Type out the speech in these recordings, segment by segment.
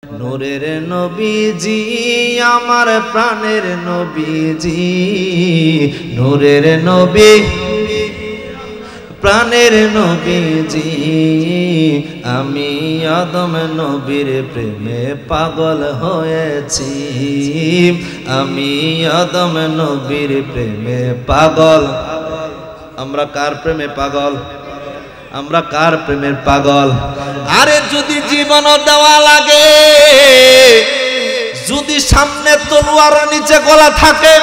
নূরের নবীজি আমার প্রাণের নবীজি, নূরের নবী প্রাণের নবীজি। আমি আদম নবীর প্রেমে পাগল হয়েছি, আমি আদম নবীর প্রেমে পাগল। আমরা কার প্রেমে পাগল? আমরা কার প্রেমের পাগল? আরে যদি জীবন দেওয়া লাগে, যদি সামনে তলোয়ার নিচে গলা থাকে,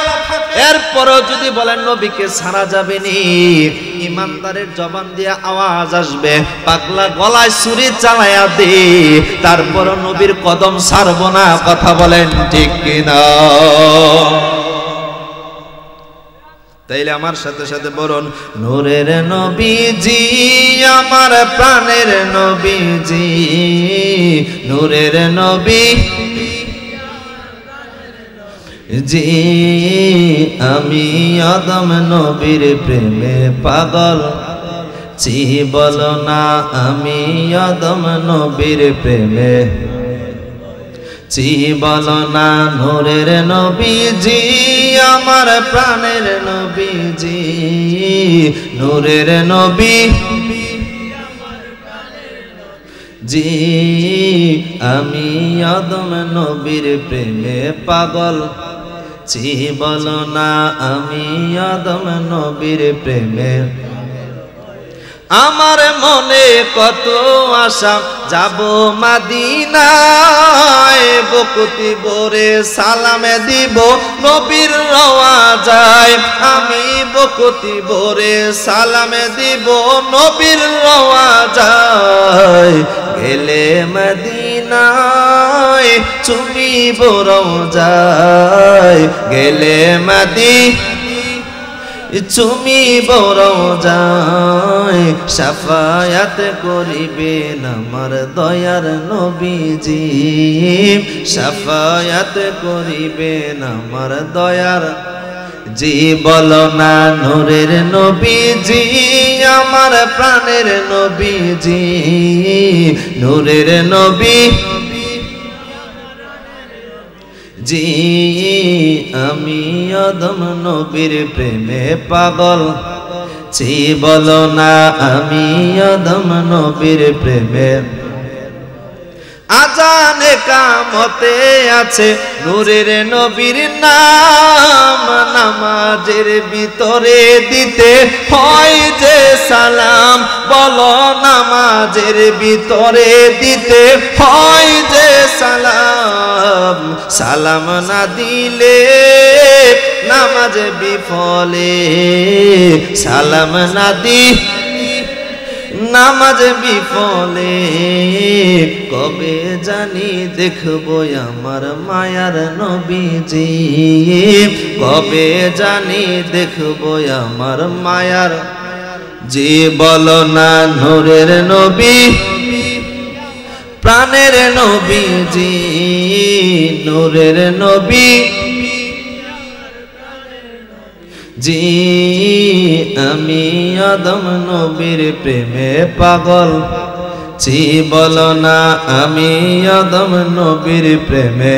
এরপরও যদি বলেন নবীকে ছাড়া যাবে নি, ইমানদারের জবান দিয়ে আওয়াজ আসবে, পাগলা গলায় ছুরি চালায়া দে, তারপরও নবীর কদম ছাড়ব না। কথা বলেন ঠিক কিনা? তাইলে আমার সাথে সাথে বলুন, নূরের নবীজি আমার প্রাণের নবীজি, নূরের নবী জি। আমি আদম নবীর প্রেমে পাগল, চি বলো না আমি আদম নবীর প্রেমে, চি বলো না নূরের নবীজি আমার প্রাণের নবীজি, নূরের নবী জি। আমি আদম নবীর প্রেমে পাগল, চি বলো না আমি আদম নবীর প্রেমে। আমার মনে কত আশা যাব মদিনায়, বকুতি ভরে সালামে দিব নবীর রওয়াজায়, আমি বকুতি ভরে সালামে দিব নবীর রওয়াজায়। গেলে মদিনায় চুমিব রওজায়, গেলে চুমিব রওজায়। শাফায়াত করিবেন আমার দয়ার নবীজি, শাফায়াত করিবেন আমার দয়ার জি। বলো না নূরের নবীজি আমার প্রাণের নবীজি, নূরের নবী জি। আমি আদম নবীর প্রেমে পাগল, চি বলো না আমি আদম নবীর প্রেমে। আজানে কামতে আছে নূরের নবীর নাম, নামাজের ভিতরে দিতে হয় যে সালাম, বলো নামাজের ভিতরে দিতে হয় যে সালাম। সালাম না দিলে নামাজ বিফলে, সালাম না দি নামাজ বিফলে। কবে জানি দেখবো আমার মায়ার নবীজি, কবে জানি দেখবো আমার মায়ার জি। বলো না নূরের নবী প্রাণের নবীজি, নূরের নবী জি। আমি আদম নবীর প্রেমে পাগল, চি বলো না আমি আদম নবীর প্রেমে।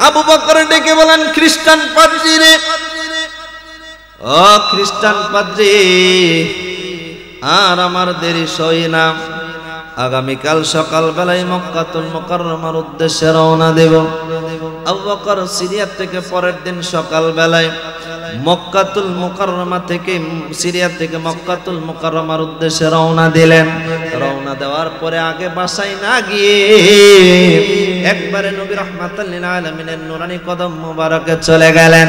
আবু বকর ডেকে বলেন, খ্রিস্টান পাদ্রী রে, ও খ্রিস্টান পাদ্রী, আর আমার দেরি সই না, আগামীকাল সকাল বেলায় মক্কাতুল মুকাররমার উদ্দেশ্যে রওনা দেব। আবু বকর সিরিয়া থেকে পরের দিন সকাল বেলায় মক্কাতুল মুকাররমা থেকে, সিরিয়া থেকে মক্কাতুল মুকাররমার উদ্দেশ্যে রওনা দিলেন। রওনা দেওয়ার পরে আগে বাসায় না গিয়ে একবারে নবী রাহমাতাল লিল আলামিনের নূরানি কদম মোবারকে চলে গেলেন।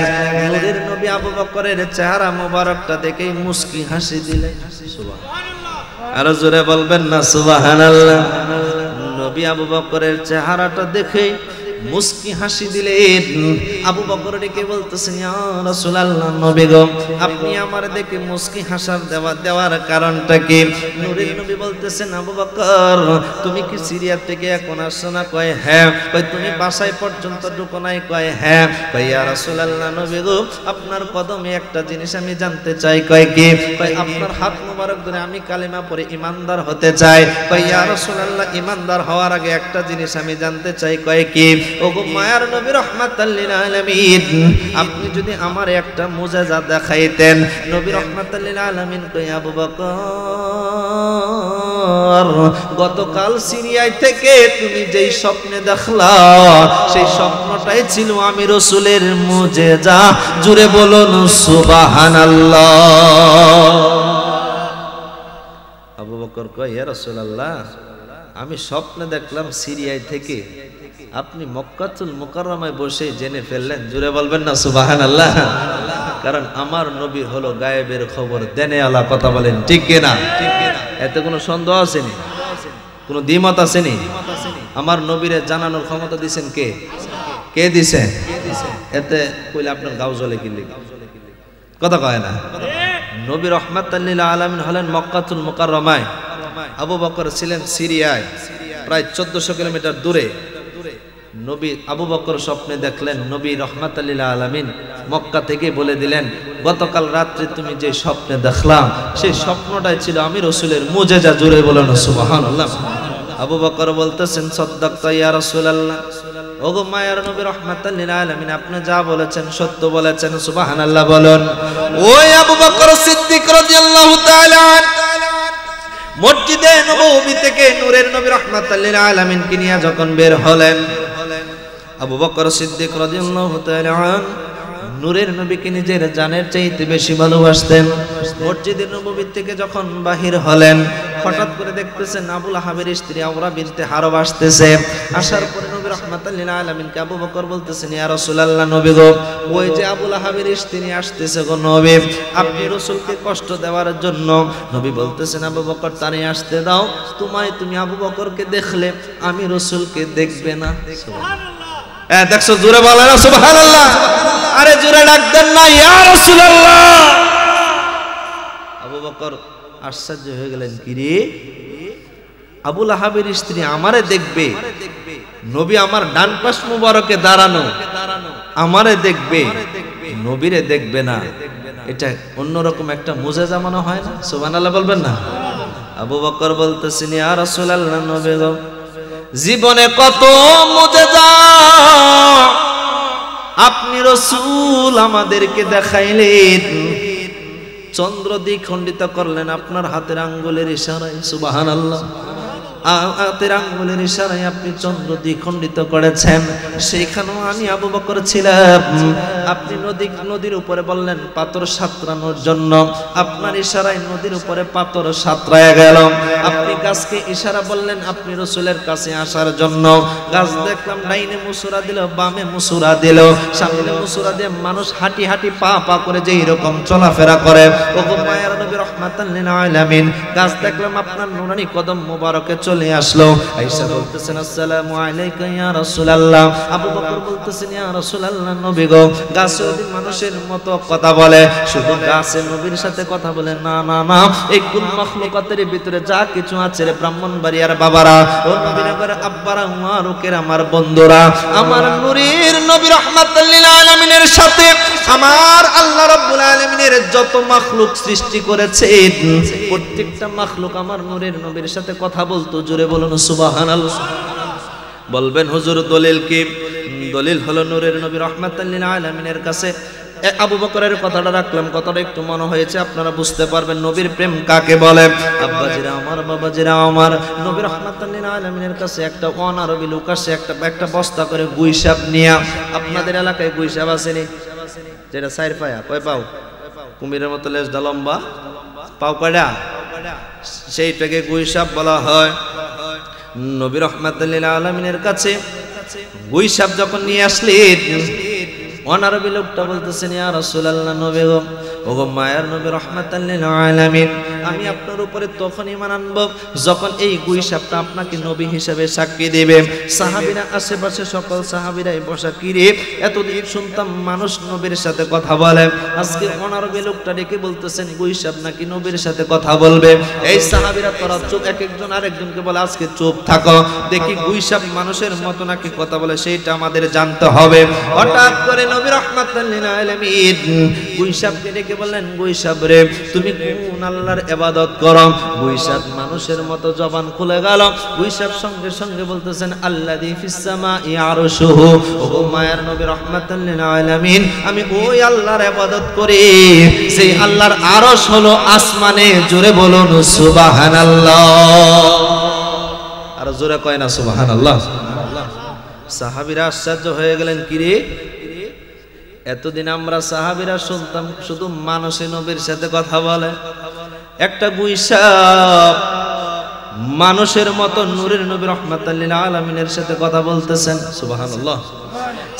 নূরের নবী আবু বকরের চেহারা মোবারকটা দেখেই মুস্কি হাসি দিলেন। সুবহানাল্লাহ, আরো জোরে বলবেন না সুবহানাল্লাহ। নবী আবু বকরের চেহারাটা দেখেই মুস্কি হাসি দিলেন। আবু বকর ডেকে বলতেছেন, ইয়া রাসূলুল্লাহ, নবী গো, আপনি আমার দেখে মুস্কি হাসার দেওয়ার কারণটা কি? নূরের নবী বলতেছেন, আবু বকর, তুমি কি সিরিয়া থেকে এখন আসছো না? কয় হ্যাঁ। কয় তুমি বাসায় পর্যন্ত ঢুকো নাই? কয় হ্যাঁ। কয় ইয়া রাসূলুল্লাহ, নবী গো, আপনার কদমে একটা জিনিস আমি জানতে চাই। কয় কি? কয় আপনার হাত মোবারক ধরে আমি কালেমা পড়ে ইমানদার হতে চাই। কয় ইয়া রাসূলুল্লাহ, ইমানদার হওয়ার আগে একটা জিনিস আমি জানতে চাই। কয় কি? ওগো মায়ার নবী রাহমাতাল লিল আলামিন, আপনি যদি আমার একটা মুজিজা দেখাইতেন। নবী রাহমাতাল লিল আলামিন কয়, আবু বকর, গতকাল সিরিয়ায় থেকে তুমি যেই স্বপ্নে দেখলা, সেই স্বপ্নটাই ছিল আমি রাসূলের মুজিজা। জুড়ে বলুন সুবহানাল্লাহ। আবু বকর কয়, ইয়া রাসূলুল্লাহ, আমি স্বপ্নে দেখলাম সিরিয়ায় থেকে আপনি মক্কাতুল মুকাররমায় বসে জেনে ফেললেন। জুড়ে বলবেন না সুবহানাল্লাহ। কারণ আমার নবী হলো গায়েবের খবর দেনে আলা, কথা বলেন ঠিক কিনা? এতে কোনো সন্দেহ আসেনি, কোনো দ্বিমত আসেনি? আমার নবীরে জানানোর ক্ষমতা দিছেন কে? কে দিছেন? এতে কইলে আপনার গাও জ্বলে কিনলে কথা কয় না। নবী রাহমাতাল লিল আলামিন হলেন মক্কাতুল মুকাররমায়, আবু বকর ছিলেন সিরিয়ায়, প্রায় 1400 কিলোমিটার দূরে। নবী আবু বকর স্বপ্নে দেখলেন নবী রাহমাতাল লিল আলামিন মক্কা থেকে বলে দিলেন, গতকাল রাত্রে তুমি যে স্বপ্নে দেখলাম, সেই স্বপ্নটাই ছিল আমি রাসূলের মুজিজা। জুড়ে বলেন সুবহানাল্লাহ। আবু বকর বলতেছেন, সাদ্দাকতা ইয়া রাসূলুল্লাহ, ওগো মায়ার নবী রাহমাতাল লিল আলামিন, আপনি যা বলেছেন সত্য বলেছেন। সুবহানাল্লাহ বলুন। ওই আবু বকর সিদ্দিক রাদিয়াল্লাহু তাআলা মসজিদে নববী থেকে নূরের নবী রাহমাতাল লিল আলামিন কে নিয়ে যখন বের হলেন, আবু বকর সিদ্দিক রাদিয়াল্লাহু তাআলা নূরের নবীকে নিজের জানের চাইতে বেশি ভালোবাসতেন। মসজিদে নববী থেকে যখন বাহির হলেন, হঠাৎ করে দেখতেছেন আবু লাহাবের স্ত্রী আওরা বিনতে হারব আসতেছে। আসার পরে নবী রাহমাতাল লিল আলামিনকে আবু বকর বলতেছেন, ইয়া রাসূলুল্লাহ, নবী গো, ওই যে আবু লাহাবের স্ত্রী আসতেছে গো নবী, আপনি রাসূলকে কষ্ট দেওয়ার জন্য। নবী বলতেছেন, আবু বকর, তারে আসতে দাও, তুমি আবু বকরকে দেখলে আমি রাসূলকে দেখবে না। সুবহানাল্লাহ। দেখছো, জোরে বলে না সুবহানাল্লাহ। আরে জোরে ডাক দেন না, ইয়া রাসূলুল্লাহ। আবু বকর আশ্চর্য হয়ে গেলেন, কি রে, আবু লাহাবের স্ত্রী আমারে দেখবে? নবী আমার ডান পাশ মুবারকে দাঁড়ানো, আমারে দেখবে, নবীরে দেখবে না। এটা অন্যরকম একটা মুজিজা মনে হয় না? সুবহানাল্লাহ বলবেন না? আবু বকর বলতেছেন, ইয়া রাসূলুল্লাহ, নবী গো, জীবনে কত মুজিজা আপনি রাসূল আমাদেরকে দেখাইলেন, চন্দ্র দ্বিখণ্ডিত করলেন আপনার হাতের আঙ্গুলের ইশারায়। সুবহানাল্লাহ। হাতের আঙ্গুলের ইশারায় আপনি চন্দ্র দ্বিখণ্ডিত করেছেন। সেইখানেও আমি আবু বকর ছিলাম। আপনি নদীর উপরে বললেন পাথর সাঁতরানোর জন্য, আপনার ইশারায় নদীর উপরে পাথর সাঁতরায়া গেল। আপনি গাছকে ইশারা বললেন আপনি রাসূলের কাছে আসার জন্য। গাছ দেখলাম ডাইনে মুসুরা দিল, বামে মুসুরা দিল, সামনে মুসুরা দিয়ে মানুষ হাঁটি হাঁটি পা পা করে যে এরকম চলাফেরা করে। ওগো মায়ার নবী রাহমাতাল লিল আলামিন, গাছ দেখলাম আপনার নুরানি কদম মোবারকে চলে আসলো। আয়েশা বলতেছেন, আসসালামু আলাইকা ইয়া রাসূলুল্লাহ। আবু বকর বলতেছেন, ইয়া রাসূলুল্লাহ, নবী গো, গাছ যদি মানুষের মতো কথা বলে, শুধু গাছে নবীর সাথে কথা বলে না, না না, এই কুল মাখলুকাতের ভিতরে যা কিছু আছে রে ব্রাহ্মণবাড়িয়ার বাবারা, ও নবীনগর আব্বারা, মুবারকের আমার বন্ধুরা, আমার নূরের নবী রাহমাতাল লিল আলামিনের সাথে আমার আল্লাহ রাব্বুল আলামিনের যত মাখলুক সৃষ্টি করেছেন, প্রত্যেকটা মাখলুক আমার নূরের নবীর সাথে কথা বলতো। জোরে বলুন সুবহানাল্লাহ। বলবেন হুজুর দলিল কি? দলিল হলো নূরের নবী রাহমাতাল লিল আলামিনের কাছে আবু বকরের কথাটা রাখলাম, কথাটা একটু মনে হয়েছে আপনারা বুঝতে পারবেন নবীর প্রেম কাকে বলে। আব্বাজিরা আমার, বাবাজিরা আমার, নবী রাহমাতাল লিল আলামিনের কাছে একটা অনারবি লোক আসে, একটা বস্তা করে গুইসাপ নিয়া। আপনাদের এলাকায় গুইসাপ আসেনি? যেটা চার পায়া, কয় পাও? কুমিরের মতো লেজটা লম্বা, পাও কয়টা? সেইটাকে গুইসাপ বলা হয়। নবী রাহমাতাল লিল আলামিনের কাছে গুইসাপ যখন নিয়ে আসলেন, অনারবি লোকটা বলতেছেন, ইয়া রাসূলুল্লাহ, নবী গো, ওগো মায়ার নবী রাহমাতাল লিল আলামিন, আমি আপনার উপরে তখন ঈমান আনবো যখন এই গুইসাপটা আপনাকে নবী হিসেবে সাক্ষী দেবে। সাহাবীরা আশেপাশে সকল সাহাবীরাই বসা, কি রে এতদিন শুনতাম মানুষ নবীর সাথে কথা বলে, আজকে অনারবে লোকটা ডেকে বলতেছেন গুইসাপ নাকি নবীর সাথে কথা বলবে। এই সাহাবীরা তোরা চুপ, এক একজন আরেকজনকে বলে আজকে চুপ থাকো, দেখি গুইসাপ মানুষের মতো নাকি কথা বলে সেইটা আমাদের জানতে হবে। হঠাৎ করে নবী রাহমাতুল লিল আলামিন গুইসাপকে ডেকে বললেন, গুইসাপ রে তুমি কোন আল্লাহর ইবাদত করো? গুইসাপ মানুষের মতো জবান খুলে গেল। গুইসাপ সঙ্গে সঙ্গে বলতেছেন আল্লাযী ফিস সামাই আরশুহু, ও মায়ার নবী রাহমাতুল লিল আলামিন আমি ওই আল্লাহর ইবাদত করি সেই আল্লাহর আরশ হলো আসমানে। জোরে বলুন সুবহানাল্লাহ। আর জোরে কয় না সুবহানাল্লাহ। সাহাবীরা আশ্চর্য হয়ে গেলেন, কি রে এতদিন আমরা সাহাবীরা শুনতাম শুধু মানুষে নবীর সাথে কথা বলে, একটা গুইসাপ মানুষের মতো নূরের নবী রাহমাতুল লিল আলামিনের সাথে কথা বলতেছেন। সুবহানাল্লাহ।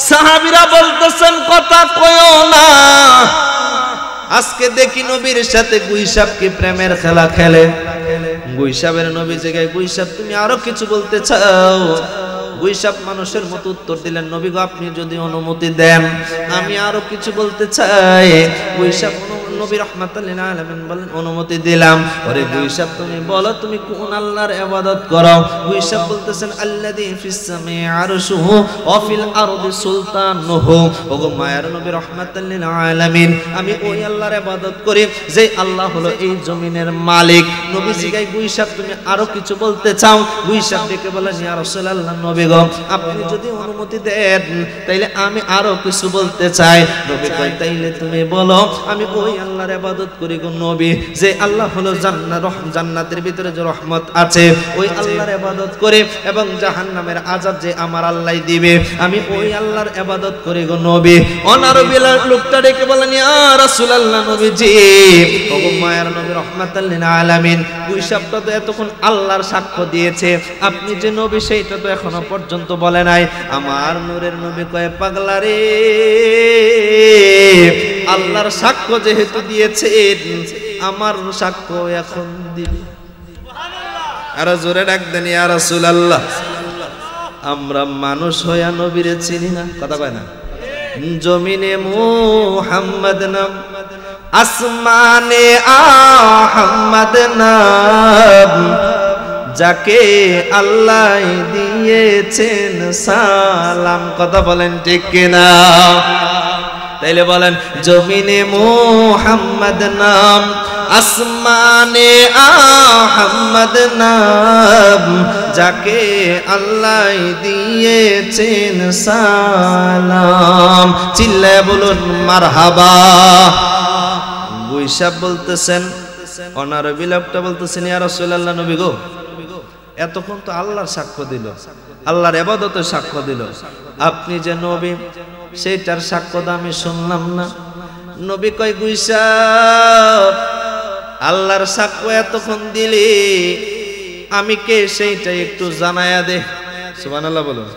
সাহাবীরা বলতেছেন কথা কয়ও না, আজকে দেখি নবীর সাথে গুইসাপ কি প্রেমের খেলা খেলে। গুইসাপের নবী জায়গায়, গুইসাপ তুমি আরো কিছু বলতে চাও? গুইসাপ মানুষের মতো উত্তর দিলেন, নবী গো আপনি যদি অনুমতি দেন আমি আরো কিছু বলতে চাই। গুইসাপ নবী রাহমাতুল লিল আলামিন বলেন অনুমতি দিলাম। ওরে গুইসাপ তুমি বলো তুমি কোন আল্লাহর ইবাদত করো? গুইসাপ বলতেছেন আল্লাযী ফিস সামাই আরশুহু ওয়া ফিল আরদি সুলতানুহু, ওগো মায়ার নবী রাহমাতুল লিল আলামিন আমি ওই আল্লাহর ইবাদত করি যে আল্লাহ হলো এই জমিনের মালিক। নবী জিগায় গুইসাপ তুমি আরো কিছু বলতে চাও? গুইসাপ ডেকে বলেন ইয়া রাসূলুল্লাহ নবী গো আপনি যদি অনুমতি দেন তাইলে আমি আরো কিছু বলতে চাই। নবী কয় তাইলে তুমি বলো। আমি ওই আল্লাহর ইবাদত করি গো নবী যে আল্লাহ হলো জান্নাতের ভিতরে যে রহমত আছে ওই আল্লাহর ইবাদত করে, এবং জাহান্নামের আযাব যে আমার আল্লাহ দিবে আমি ওই আল্লাহর ইবাদত করি গো নবী। অনারবী লোকটা ডেকে বলেন ইয়া রাসূলুল্লাহ নবীজি, ওগো মায়ার নবী রাহমাতুল লিল আলামিন গুইসাপটা তো এতক্ষণ আল্লাহর সাক্ষ্য দিয়েছে, আপনি যে নবী সেইটা তো এখনো পর্যন্ত বলে নাই। আমার নূরের নবী কয় পাগলা রে, আল্লাহর সাক্ষ্য যেহেতু দিয়েছে আমার সাক্ষ্য এখন দিবে। আর জোরে ডাক দেন ইয়া রাসূলুল্লাহ। আমরা মানুষ হইয়া নবীরে চিনি না, কথা কয় না। জমিনে মুহাম্মদ নাম, আসমানে আহমদ নাম, যাকে আল্লাহ দিয়েছেন সালাম। কথা বলেন ঠিক কিনা? তাইলে বলেন জমিনে মুহাম্মদ নাম, আসমানে আহমদ নাম, যাকে আল্লাহ দিয়েছেন সালাম। চিল্লায় বলুন মারহাবা। গুইসাপ বলতেছেন, অনারবী লোকটা বলতেছেন ইয়া রাসূলুল্লাহ নবী গো এতক্ষণ তো আল্লাহর সাক্ষ্য দিল, আল্লাহর ইবাদতের সাক্ষ্য দিল, আপনি যে নবী সেইটার সাক্ষ্য তো আমি শুনলাম না। নবী কয় গুইসাপ আল্লাহর সাক্ষ্য এতক্ষণ দিলি আমি কে সেইটা একটু জানায়া দে। সুবহানাল্লাহ বলুন।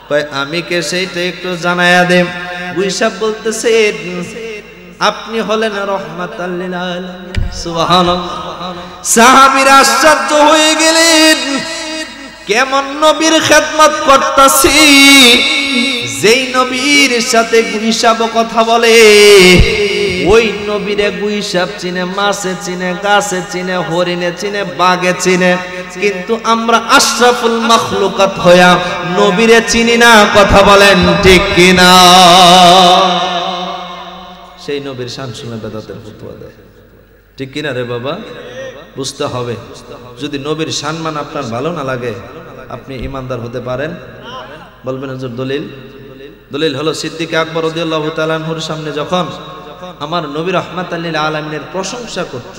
কয় আমি কে সেইটা একটু জানায়া দে। গুইসাপ বলতেছে আপনি হলেন রাহমাতুল লিল আলামিন। সুবহানাল্লাহ। সাহাবীরা আশ্চর্য হয়ে গেলেন, কেমন নবীর খেদমত করতাছি যেই নবীর সাথে গুইসাপ কথা বলে। ওই নবীরে গুইসাপ চিনে, মাছে চিনে, গাছে চিনে, হরিণে চিনে, বাঘে চিনে, কিন্তু আমরা আশরাফুল মাখলুকাত হইয়া নবীরে চিনি না। কথা বলেন ঠিক কিনা? সেই নবীর শান শুনে বেদাতের ফতোয়া দেয়, ঠিক কিনা রে বাবা? বুঝতে হবে। যদি নবীর সম্মান আপনার ভালো না লাগে আপনি ইমানদার হতে পারেন? বলবেন হুজুর দলিল? দলিল হলো সিদ্দিক আকবর রাদিয়াল্লাহু তাআলা আনহুর সামনে যখন আমার নবী রাহমাতুল লিল আলামিনের প্রশংসা করত,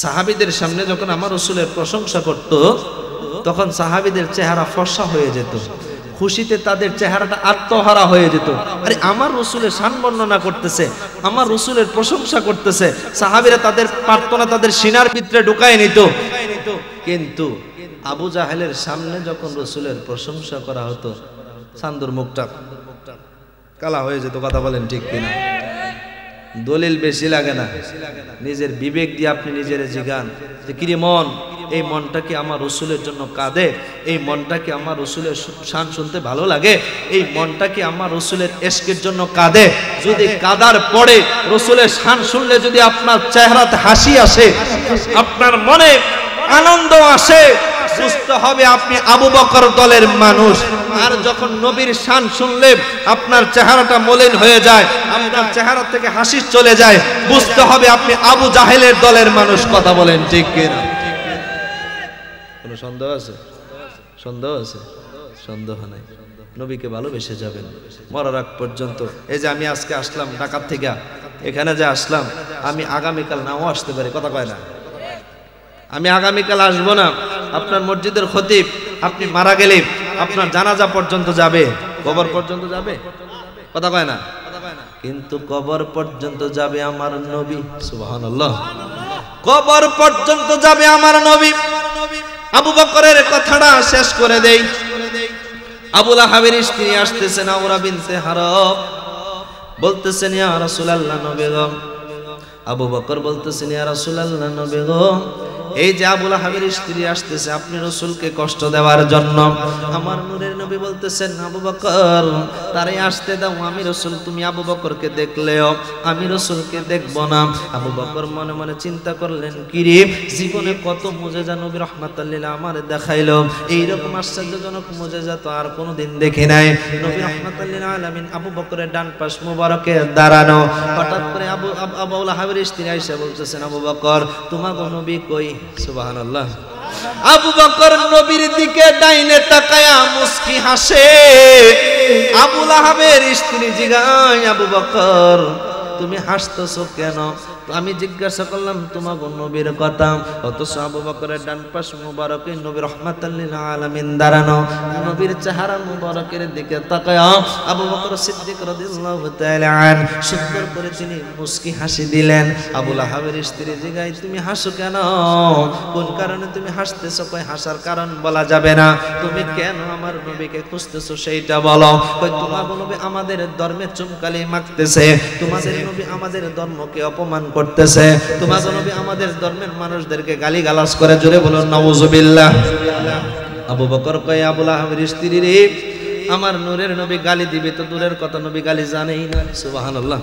সাহাবীদের সামনে যখন আমার রাসূলের প্রশংসা করত, তখন সাহাবীদের চেহারা ফর্সা হয়ে যেত, খুশিতে তাদের চেহারাটা আত্মহারা হয়ে যেত। আরে আমার রাসূলের শান বর্ণনা করতেছে, আমার রাসূলের প্রশংসা করতেছে, সাহাবীরা তাদের প্রার্থনা তাদের সিনার ভিতরে ঢুকায় নিত। কিন্তু আবু জাহেলের সামনে যখন রাসূলের প্রশংসা করা হতো চান্দুর মুখটা কালা হয়ে যেত। কথা বলেন ঠিক কিনা? দলিল বেশি লাগে না, নিজের বিবেক দিয়ে আপনি নিজের জিগান যে কিরে মন, এই মনটা কি আমার রসুলের জন্য কাঁদে? এই মনটা কি আমার রসুলের শান শুনতে ভালো লাগে? এই মনটা কি আমার রসুলের ইশকের জন্য কাঁদে? যদি কাঁদার পরে রসুলের শান শুনলে যদি আপনার চেহারাতে হাসি আসে, আপনার মনে আনন্দ আসে, বুঝতে হবে আপনি আবু বকর দলের মানুষ। আর যখন নবীর শান শুনলে আপনার চেহারাটা মলিন হয়ে যায়, আপনার চেহারা থেকে হাসি চলে যায়, বুঝতে হবে আপনি আবু জাহেলের দলের মানুষ। কথা বলেন ঠিক কিনা? কোনো সন্দেহ আছে? সন্দেহ আছে? সন্দেহ নাই। নবীকে ভালোবেসে যাবেন মরার আগ পর্যন্ত। এই যে আমি আজকে আসলাম ঢাকা থেকে, এখানে যে আসলাম, আমি আগামীকাল নাও আসতে পারি, কথা কয় না? আমি আগামীকাল আসবো না। আপনার মসজিদের খতিব আপনি মারা গেলে আপনার জানাজা পর্যন্ত যাবে, কবর পর্যন্ত যাবে, কথা কয় না? কিন্তু কবর পর্যন্ত যাবে আমার নবী। সুবহানাল্লাহ। কবর পর্যন্ত যাবে আমার নবী। আবু বকরের কথাটা শেষ করে দেই। আবু লাহাবের স্ত্রী আসতেছেন, আওরা বিনতে হারব, বলতেছেন ইয়া রাসূলুল্লাহ নবী গো। আবু বকর বলতেছেন ইয়া রাসূলুল্লাহ নবী গো, এই যে আবু লাহাবের স্ত্রী আসতেছে আপনি রসুলকে কষ্ট দেওয়ার জন্য। আমার নূরের নবী বলতেছেন আবু বকর তারে আসতে দাও, আমি রসুল, তুমি আবু বকরকে দেখলেও আমি রসুলকে দেখব না। আবু বকর মনে মনে চিন্তা করলেন, কিরে জীবনে কত মুজিজা নবী রাহমাতুল লিল আমার দেখাইলো, এইরকম আশ্চর্যজনক মুজিজা তো আর কোনোদিন দেখি নাই। নবী রাহমাতুল লিল আলামিন আবু বকরের ডান পাশ মুবারকে দাঁড়ানো। হঠাৎ করে আবু লাহাবের স্ত্রী আয়েশা বলতেছেন আবু বকর তোমাগো নবী কই? সুবহানাল্লাহ। আবু বকর নবীর দিকে ডাইনে তাকায়া মুস্কি হাসে। আবু লাহাবের স্ত্রী জিগায় আবু বকর তুমি হাসতেছো কেন? আমি জিজ্ঞাসা করলাম তোমাগো নবীর কথা। অথচ আবু বকরের ডান পাশ মুবারকে নবী রাহমাতুল লিল আলামিন দাঁড়ানো। নবীর চেহারা মুবারকের দিকে তাকায়া আবু বকর সিদ্দিক রাদিয়াল্লাহু তাআলা আন সুন্দর করে তিনি মুস্কি হাসি দিলেন। আবু লাহাবের স্ত্রী জিগায় তুমি হাসো কেন? কোন কারণে তুমি হাসতেছো? কই হাসার কারণ বলা যাবে না, তুমি কেন আমার নবীকে খুঁজতেছো সেইটা বলো। কই তোমাগো নবী আমাদের ধর্মে চুমকালি মাখতেছে, তোমাদের নবী আমাদের ধর্মকে অপমান করতেছে, তোমাদের নবী আমাদের ধর্মের মানুষদেরকে গালিগালাজ করে। জোরে বলুন নাউজুবিল্লাহ। আবু বকর কয় আবু লাহাবের স্ত্রী রে, আমার নূরের নবী গালি দিবে তো দূরের কথা, নবী গালি জানেই না। সুবহানাল্লাহ।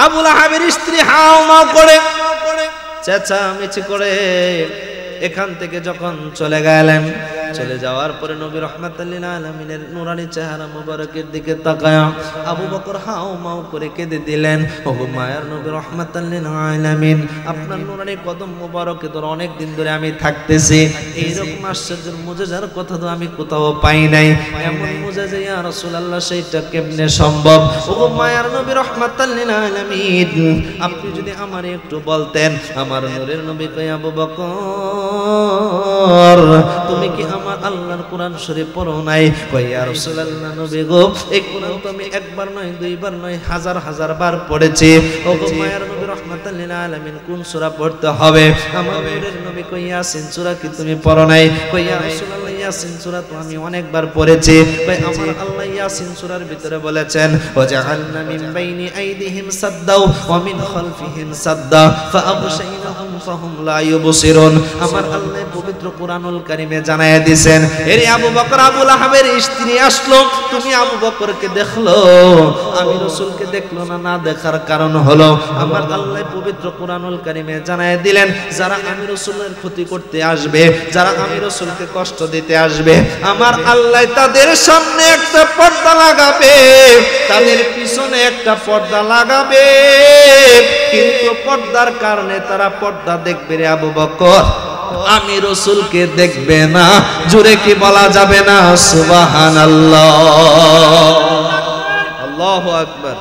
আবু লাহাবের স্ত্রী হাওমাও করে চেঁচামেচি করে এখান থেকে যখন চলে গেলেন, চলে যাওয়ার পরে নবী রাহমাতুল লিল আলামিনের নূরানি চেহারা মুবারকের দিকে তাকায়া আবু বকর হাওমাও করে কেঁদে দিলেন। ওগো মায়ার নবী রাহমাতুল লিল আলামিন, আপনার নূরানি কদম মুবারকে ধরে অনেক দিন ধরে আমি থাকতেছি, এইরকম আশ্চর্যের মুজিজার কথা তো আমি কোথাও পাই নাই। এমন মুজিজা ইয়া রাসূলুল্লাহ সেইটা কেমনে সম্ভব? ওগো মায়ার নবী রাহমাতুল লিল আলামিন, আপনি যদি আমারে একটু বলতেন। আমার নূরের নবী কয় আবু বকর তুমি কি আমার আল্লাহর কোরআন শরীফ পড়ো নাই? কই ইয়া রাসূলুল্লাহ নবী গো, এই কোরআন তো আমি একবার নয় দুইবার নয় হাজার হাজার বার পড়েছি। ওগো মায়ার নবী রাহমাতুল লিল আলামিন কোন সূরা পড়তে হবে? আমার নূরের নবী কই ইয়াসিন সূরা কি তুমি পড়ো নাই? কই ইয়া রাসূলুল্লাহ ইয়াসিন সূরা তো আমি অনেকবার পড়েছি। কই আমার আল্লাহ ইয়াসিন সূরার ভিতরে বলেছেন ওয়াজআলনা মিন বাইনি আইদিহিম সাদ্দাও ওয়া মিন খালফিহিম সাদ্দা ফাআগশাইনাহুম ফাহুম লা ইউবসিরুন। আমার আল্লাহ পবিত্র কোরআনুল কারীমে জানায়া দিয়েছেন, এরে আবু বকর আবু লাহাবের স্ত্রী আসলো, তুমি আবু বকরকে দেখলো, আমি রাসূলকে দেখলো না। না দেখার কারণ হলো আমার আল্লাহ পবিত্র কোরআনুল কারীমে জানায়া দিলেন, যারা আমি রাসূলের ক্ষতি করতে আসবে, যারা আমি রাসূলকে কষ্ট দিতে আসবে, আমার আল্লাহ তাদের সামনে একটা পর্দা লাগাবে, তাদের পিছনে একটা পর্দা লাগাবে, কিন্তু পর্দার কারণে তারা পর্দা দেখবে রে আবু বকর, আমি রাসূলকে দেখবে না। জোরে কি বলা যাবে না? সুবহানাল্লাহ। আল্লাহু আকবার।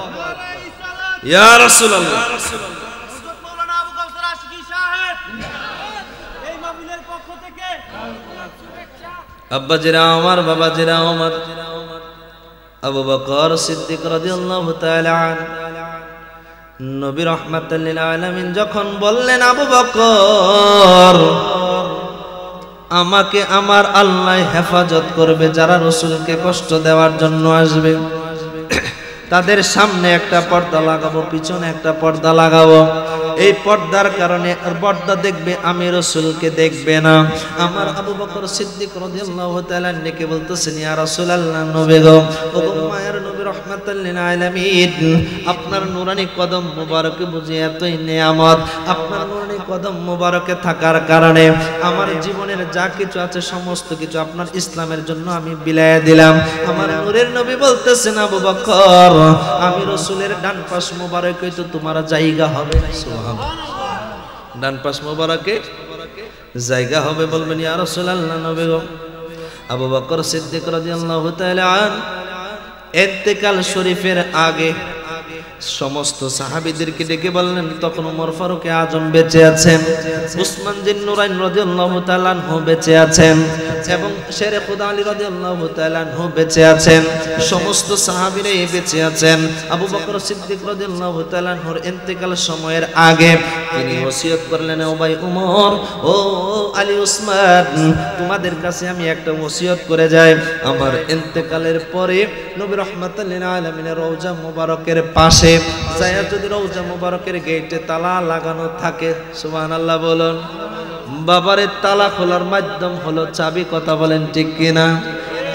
ইয়া রাসূলুল্লাহ। আব্বাজিরা আমার, বাবাজিরা আমার, আবু বকর সিদ্দিক রাদিয়াল্লাহু তাআলা আনহু নবী রাহমাতুল লিল আলামিন যখন বললেন আবু বকর আমাকে আমার আল্লাহ হেফাজত করবে যারা রাসূলকে কষ্ট দেওয়ার জন্য আসবে। তাদের সামনে একটা পর্দা লাগাবো, পিছনে একটা পর্দা লাগাবো। এই পর্দার কারণে পর্দা দেখবে, আমি রাসূলকে দেখবে না। আমার আবু বকর সিদ্দিক রাদিয়াল্লাহু তাআলা নেকে বলতেছেন, ইয়া রাসূলুল্লাহ, নবী গো, ও মায়ের নবী রাহমাতাল লিল আলামিন, আপনার নুরানি কদম মুবারকে বুঝি এতই নিয়ামত। আপনার নুরানি কদম মুবারকে থাকার কারণে আমার জীবনের যা কিছু আছে সমস্ত কিছু আপনার ইসলামের জন্য আমি বিলায় দিলাম। আমার নূরের নবী বলতেছেন, আবু বকর, আমি রাসূলের ডান পাশ মুবারকে তো তোমার জায়গা হবে। সুবহানাল্লাহ, ডান পাশ মুবারকে জায়গা হবে। বলবেন, ইয়া রাসূলুল্লাহ, নবী গো। আবু বকর সিদ্দিক রাদিয়াল্লাহু তাআলা আনহু ইন্তেকাল শরীফের আগে সমস্ত সাহাবীদেরকে ডেকে বললেন, তখন ওমর ফারুক আজম বেঁচে আছেন, উসমান জিন নুরাইন রাদিয়াল্লাহু তাআলা আনহু বেঁচে আছেন, এবং শেরে খুদা আলী রাদিয়াল্লাহু তাআলা আনহু বেঁচে আছেন। সমস্ত সাহাবীরা বেঁচে আছেন। আবু বকর সিদ্দিক রাদিয়াল্লাহু তাআলা আনহুর ইন্তেকাল সময়ের আগে তিনি ওসিয়ত করলেন, ও ভাই ওমর, ও আলী, উসমান, তোমাদের কাছে আমি একটা ওসিয়ত করে যাই। আমার ইন্তেকালের পরে নবী রাহমাতুল লিল আলামিনের রওজা মুবারকের পাশে যায়া যদি রওজা মুবারকের গেটে তালা লাগানো থাকে, সুবহানাল্লাহ বলুন। বাবারে, তালা খোলার মাধ্যম হলো চাবি, কথা বলেন ঠিক কিনা?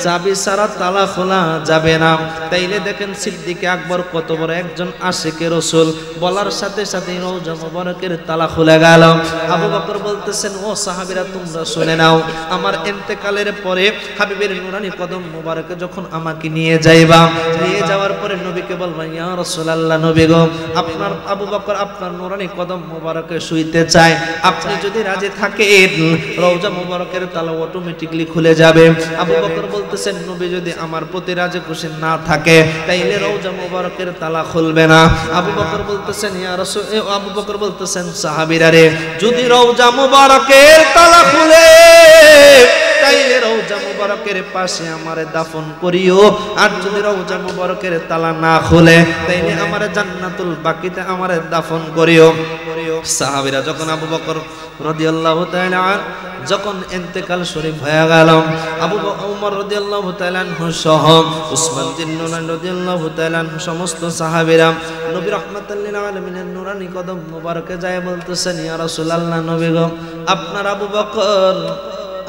চাবি ছাড়া তালা খোলা যাবে না। তাইলে দেখেন সিদ্দিক আকবর কত বড় একজন আশিকে রাসূল, বলার সাথে সাথে রওজা মুবারকের তালা খুলে গেল। আবু বকর বলতেছেন, ও সাহাবীরা, তোমরা শুনে নাও, আমার ইন্তেকালের পরে হাবিবের নুরানি কদম মুবারকে যখন আমাকে নিয়ে যাইবা, নিয়ে যাওয়ার পরে নবীকে বলবা, ইয়া রাসূলুল্লাহ, নবী গো, আপনার আবু বকর আপনার নুরানি কদম মুবারকে শুইতে চায়, আপনি যদি রাজি থাকেন রওজা মুবারকের তালা অটোমেটিক্যালি খুলে যাবে। আবু বকর বলতেছেন, নবী যদি আমার প্রতি রাজি খুশি না থাকে তাইলে রওজা মুবারকের তালা খুলবে না। আবু বকর বলতেছেন, ইয়া রাসূল, আবু বকর বলতেছেন, সাহাবীরা রে, যদি রওজা মুবারকের তালা খুলে তাইলে রওজা মুবারকের পাশে আমারে দাফন করিও, আর যদি রওজা মুবারকের তালা না খুলে তাইলে আমারে জান্নাতুল বাকিতে আমারে দাফন করিও। সাহাবীরা যখন আবু বকর রাদিয়াল্লাহু তাআলা যখন ইন্তেকাল শরীফ হয়ে গেল, আবু ওমর রাদিয়াল্লাহু তাআলা আনহু সহ উসমান বিন নুরাইন রাদিয়াল্লাহু তাআলা আনহু সমস্ত সাহাবীরা নবী রাহমাতুল লিল আলামিনের নুরানি কদম মুবারকে যায় বলতেছেন, ইয়া রাসূলুল্লাহ, নবী গো, আপনার আবু বকর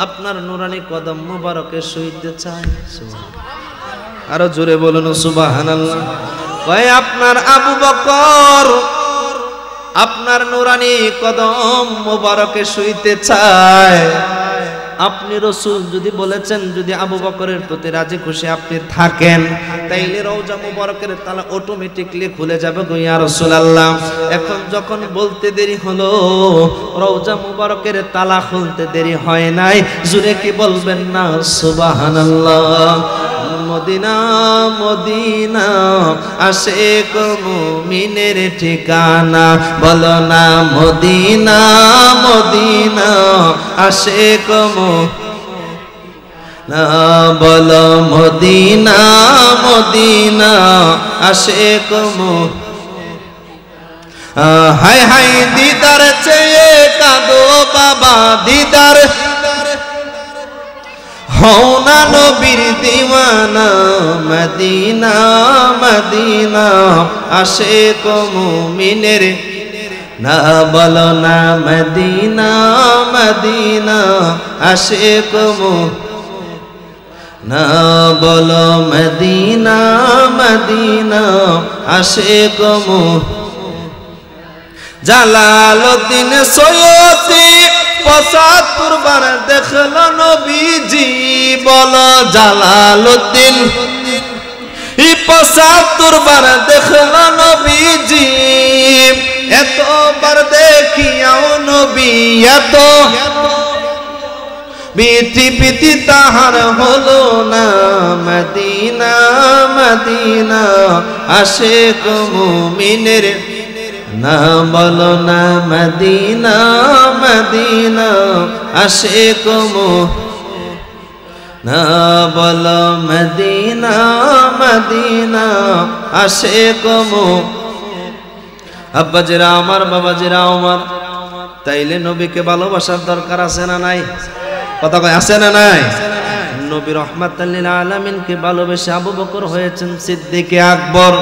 আপনার নুরানি কদম মুবারকে শুইতে চায়। সুবহানাল্লাহ, আরো জোরে বলুন সুবহানাল্লাহ। কয়, আপনার আবু বকর আপনার নুরানি কদম মুবারকে শুইতে চায়। আপনি রাসূল যদি বলেছেন, যদি আবু বকরের প্রতি রাজি খুশি আপনি থাকেন, তাইলে রওজা মুবারকের তালা অটোমেটিক্যালি খুলে যাবে গো ইয়া রাসূলুল্লাহ। এখন যখন বলতে দেরি হলো, রওজা মুবারকের তালা খুলতে দেরি হয় নাই, জুরে কি বলবেন না সুবহানাল্লাহ। মদিনা মদিনা আশিক মুমিনের ঠিকানা, বলো না মদিনা মদিনা আশিক মুমিনা, বলো মদিনা মদিনা আশিক মুমিনা। হায় হায় দিদার চেয়ে কাঁদো বাবা, দিদার হও না নবীর দিওয়ানা, মদিনা মদিনা আশিক মুমিনের না, বলো না মদিনা মদিনা আশিক মুমিনা, বলো মদিনা মদিনা আশিক মুমিনা। জালালউদ্দিন সৈয়দী ৭৫ বার দেখলো নবীজি, বলো জালালউদ্দিন ৭৫ বার দেখলো নবীজি, এতবার দেখিয়াও নবী এত পৃথিবীতে তাহার হলো না, মদিনা মদিনা আশিক মুমিনের না, বলো না মদিনা মদিনা আশিক মুমিনা, বলো মদিনা মদিনা আশিক মুমিনা। আব্বাজিরা আমার, বাবাজিরা আমার, তাইলে নবীকে ভালোবাসার দরকার আছে না নাই? কথা কয় আছে না নাই? নবী রাহমাতাল লিল আলামিনকে ভালোবেসে আবু বকর হয়েছেন সিদ্দিকে আকবর,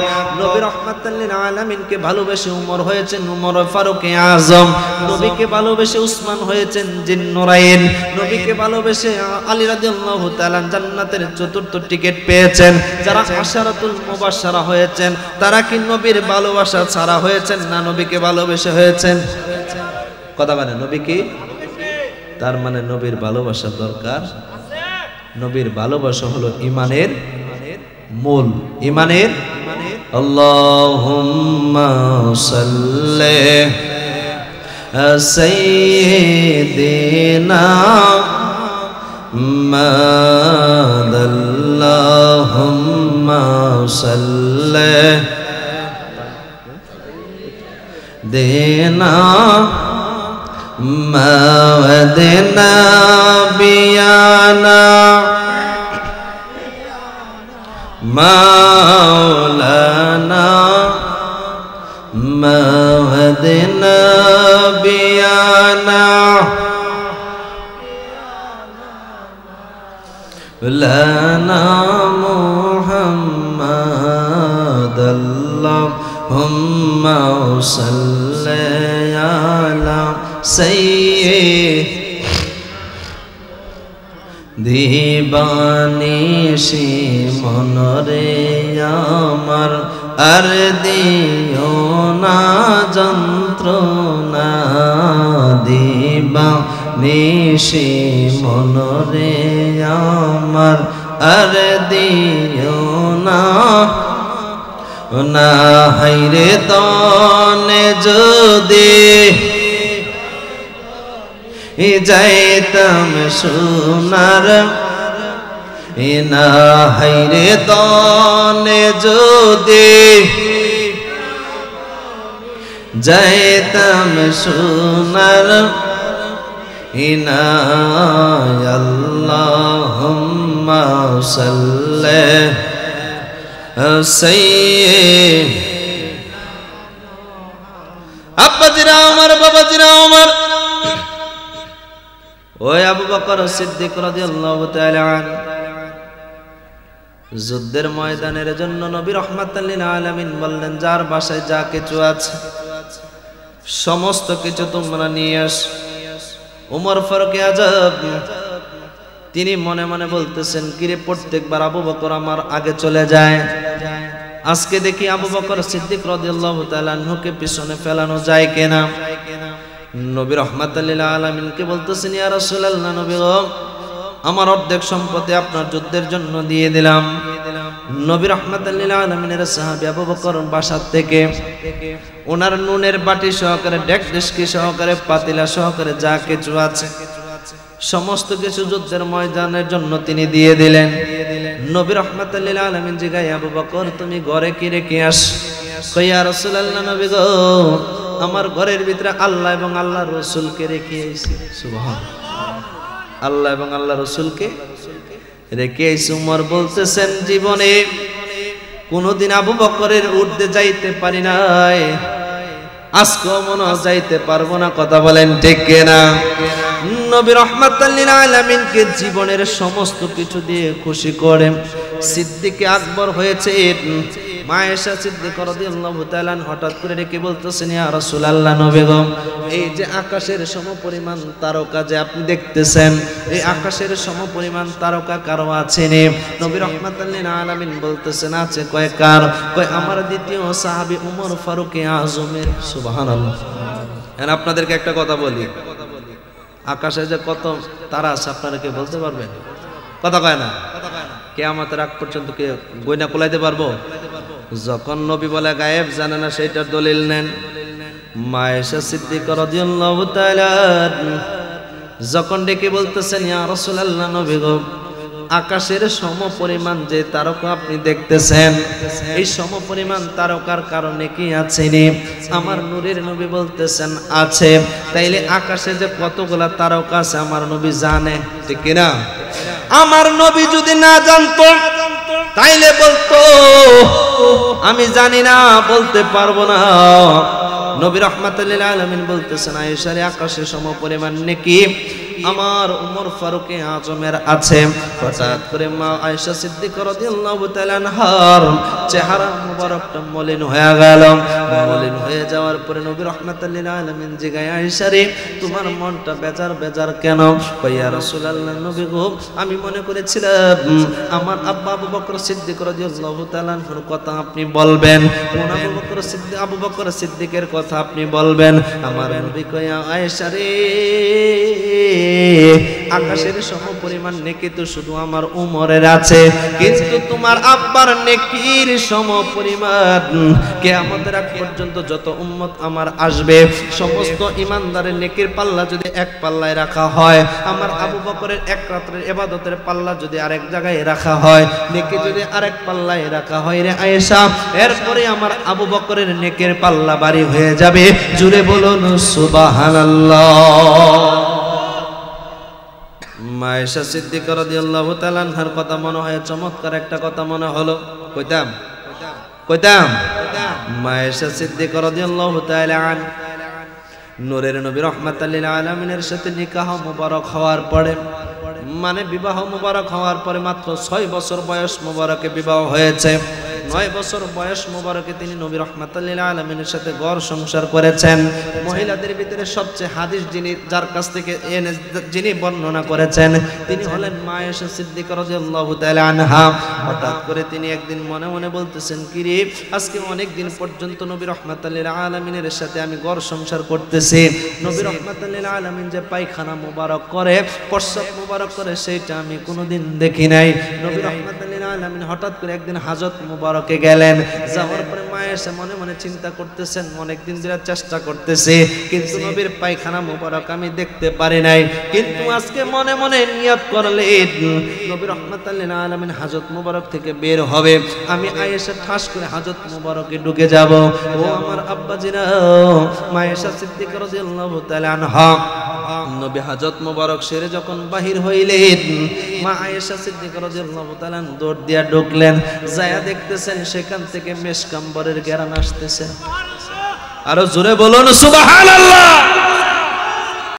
নবী রাহমাতাল লিল আলামিনকে ভালোবেসে উমর হয়েছেন উমর ফারুকে আজম, নবীকে ভালোবেসে উসমান হয়েছেন জিন্নুরাইন, নবীকে ভালোবেসে আলী রাদিয়াল্লাহু তাআলা জান্নাতের চতুর্থ টিকিট পেয়েছেন। যারা আশারাতুল মুবাশশারা হয়েছেন তারা কি নবীর ভালোবাসা ছাড়া হয়েছেন না নবীকে ভালোবেসে হয়েছেন? কথা বলেন, নবী কি? তার মানে নবীর ভালোবাসা দরকার। নবীর ভালোবাসা হলো ঈমানের মূল, ঈমানের। আল্লাহুম্মা সাল্লি সাইয়্যিদিনা মুহাম্মাদ, আল্লাহুম্মা সাল্লি দেনা মাওয়াদনা বিয়ানা মাওলানা মাওয়াদনা বিয়ানা লানা মুহাম্মাদ, আল্লাহুম্মা সাল্লি আলা দিবানিশি মনরে আমার আর দিও না যন্ত্রণা, দিবানিশি মনরে আমার আর দিও না না হাইরে তনে যদি যাইতাম সোনার, না হাইরে তনে যদি যাইতাম সোনার, ইনা আল্লাহুম্মা সাল্লি আব্বাজিরা আমার, বাবাজিরা আমার, ওই আবু বকর সিদ্দিক রাদিয়াল্লাহু তাআলা আনহু যুদ্ধের ময়দানের জন্য নবী রাহমাতাল লিল আলামিন বললেন, যার বাসায় যা কিছু আছে সমস্ত কিছু তোমরা নিয়ে আস। উমর ফারুক আজম তিনি মনে মনে বলতেছেন, কিরে প্রত্যেকবার আবু বকর আমার আগে চলে যায়, আজকে দেখি আবু বকর সিদ্দিক রাদিয়াল্লাহু তাআলা আনহুকে পিছনে ফেলানো যায় কিনা। নবী রাহমাতাল লিল আলামিনকে বলতেছেন, ইয়া রাসূলুল্লাহ, নবী গো, আমার অর্ধেক সম্পত্তি আপনার যুদ্ধের জন্য দিয়ে দিলাম। নবী রাহমাতাল লিল আলামিনের সাহাবী আবু বকর বাসার থেকে ওনার নুনের বাটি সহকারে, ডেকডেশকি সহকারে, পাতিলা সহকারে যা কিছু আছে সমস্ত কিছু যুদ্ধের ময়দানের জন্য তিনি দিয়ে দিলেন। নবী রাহমাতাল লিল আলামিন জিগায়, আবু বকর তুমি ঘরে কি রেখে আস? কই, ইয়া রাসূলুল্লাহ, নবী গো, আমার ঘরের ভিতরে আল্লাহ এবং আল্লাহর রাসূলকে রেখে আইছি। সুবহানাল্লাহ, আল্লাহ এবং আল্লাহর রাসূলকে রেখে আইছি। উমর বলতেছেন, জীবনে কোনদিন আবু বকরের ঊর্ধ্বে যাইতে পারি নাই, আজকেও মনে যাইতে পারবো না। কথা বলেন ঠিক কিনা? নবী রাহমাতাল লিল আলামিনকে জীবনের সমস্ত কিছু দিয়ে খুশি করে সিদ্দিকে আকবর হয়েছে। মা আয়েশা সিদ্দিকা রাদিয়াল্লাহু তাআলা হঠাৎ করে ডেকে বলতেছেন, ইয়া রাসূলুল্লাহ, নবী গো, এই যে আকাশের সমপরিমাণ তারকা যে আপনি দেখতেছেন, এই আকাশের সমপরিমাণ তারকা কারো আছে নে? নবী রাহমাতাল লিল আলামিন বলতেছেন, আছে। কয় কার? কয় আমার দ্বিতীয় সাহাবী উমর ফারুক আজমের। সুবহানাল্লাহ। এখন আপনাদেরকে একটা কথা বলি, আকাশে যে কত তারা আছে আপনারা কে বলতে পারবেন? কথা কয় না? কিয়ামতের আগ পর্যন্ত কে গয়না কুলাইতে পারবো? যখন নবী বলে গায়েব জানে না, সেইটার দলিল নেন। মা আয়েশা সিদ্দিকা রাদিয়াল্লাহু তাআলা যখন ডেকে বলতেছেন, ইয়া রাসূলুল্লাহ, নবী গো, আকাশের সমপরিমাণ যে তারকা আপনি দেখতেছেন, এই সমপরিমাণ তারকার কারণে কি আছে নি? আমার নূরের নবী বলতেছেন, আছে। তাইলে আকাশে যে কতগুলা তারকা আছে আমার নবী জানে, ঠিক কিনা? আমার নবী যদি না জানতো তাইলে বলতো আমি জানি না, বলতে পারবো না। নবী রাহমাতুল লিল আলামিন বলতেছেন, আয়েশা রে, আকাশের সমপরিমাণ নেকি আমার উমর ফারুকে আজমের আছে। হঠাৎ করে মা আয়েশা সিদ্দিকা রাদিয়াল্লাহু তাআলা আনহার চেহারা মুবারকটা মলিন হয়ে গেল। মলিন হয়ে যাওয়ার পরে নবী রাহমাতুল লিল আলামিন জিগায়, আয়েশা রে তোমার মনটা বেজার বেজার কেন? ইয়া রাসূলুল্লাহ, নবী গো আমি মনে করেছিলাম আমার আব্বা আবু বকর সিদ্দিক রাদিয়াল্লাহু তাআলা আনহুর কথা আপনি বলবেন, আবু বকর সিদ্দিকের কথা আপনি বলবেন। আমার নবী কয়, আয়েশা রে আকাশের সমপরিমাণ নেকি তো শুধু আমার উমরের আছে, কিন্তু তোমার আব্বার নেকির সমপরিমাণ কিয়ামতের আগ পর্যন্ত যত উম্মত আমার আসবে সমস্ত ইমানদারের নেকির পাল্লা যদি এক পাল্লায় রাখা হয়, আমার আবু বকরের এক রাতের ইবাদতের পাল্লা যদি আরেক জায়গায় রাখা হয়, নেকি যদি আরেক পাল্লায় রাখা হয় রে আয়েশা, এরপরে আমার আবু বকরের নেকির পাল্লা ভারী হয়ে যাবে। জুড়ে বলুন সুবহানাল্লাহ। আয়েশা সিদ্দিকা রাদিয়াল্লাহু তাআলা আনহার কথা মনে হয় চমৎকার একটা কথা মনে হলো, কইতাম আয়েশা সিদ্দিকা রাদিয়াল্লাহু তাআলা আনহা নূরের নবী রাহমাতুল লিল আলামিনের সাথে নিকাহ মুবারক হওয়ার পরে, মানে বিবাহ মুবারক হওয়ার পরে মাত্র 6 বছর বয়স মুবারকে বিবাহ হয়েছে। 9 বছর বয়স মুবারকে তিনি নবী রাহমাতুল লিল আলামিনের সাথে ঘর সংসার করেছেন। মহিলাদের ভিতরে সবচেয়ে হাদিস যার কাছ থেকে যিনি বর্ণনা করেছেন তিনি হলেন মা আয়েশা সিদ্দিকা রাদিয়াল্লাহু তাআলা আনহা। হঠাৎ করে তিনি একদিন মনে মনে বলতেছেন, কি রে আজকে অনেক দিন পর্যন্ত নবী রাহমাতুল লিল আলামিনের সাথে আমি ঘর সংসার করতেছি, নবী রাহমাতুল লিল আলামিন যে পায়খানা মুবারক করে, প্রস্রাব মুবারক করে, সেইটা আমি কোনোদিন দেখি নাই। নবী রাহমাতুল লিল আলামিন হঠাৎ করে একদিন হাজত মুবারকে গেলেন। যাওয়ার পরে মা আয়েশা মনে মনে চিন্তা করতেছেন, অনেকদিন ধরে চেষ্টা করতেছে কিন্তু নবীর পায়খানা মুবারক আমি দেখতে পারি নাই, কিন্তু আজকে মনে মনে নিয়ত করলেন নবী রাহমাতুল লিল আলামিন হাজত মুবারক থেকে বের হবে, আমি আয়েশা ঠাস করে হাজত মুবারকে ঢুকে যাব। ও আমার আব্বাজিরা, মা আয়েশা সিদ্দিকা রাদিয়াল্লাহু তাআলা আনহা নবী হাজত মুবারক সেরে যখন বাহির হইলেন, মা আয়েশা সিদ্দিকা রাদিয়াল্লাহু তাআলা দৌড় দিয়া ঢুকলেন। যায়া দেখতেছেন সেখান থেকে মেশকাম্বরের ঘেরান আসতেছে। আরো জোরে বলুন সুবহানাল্লাহ।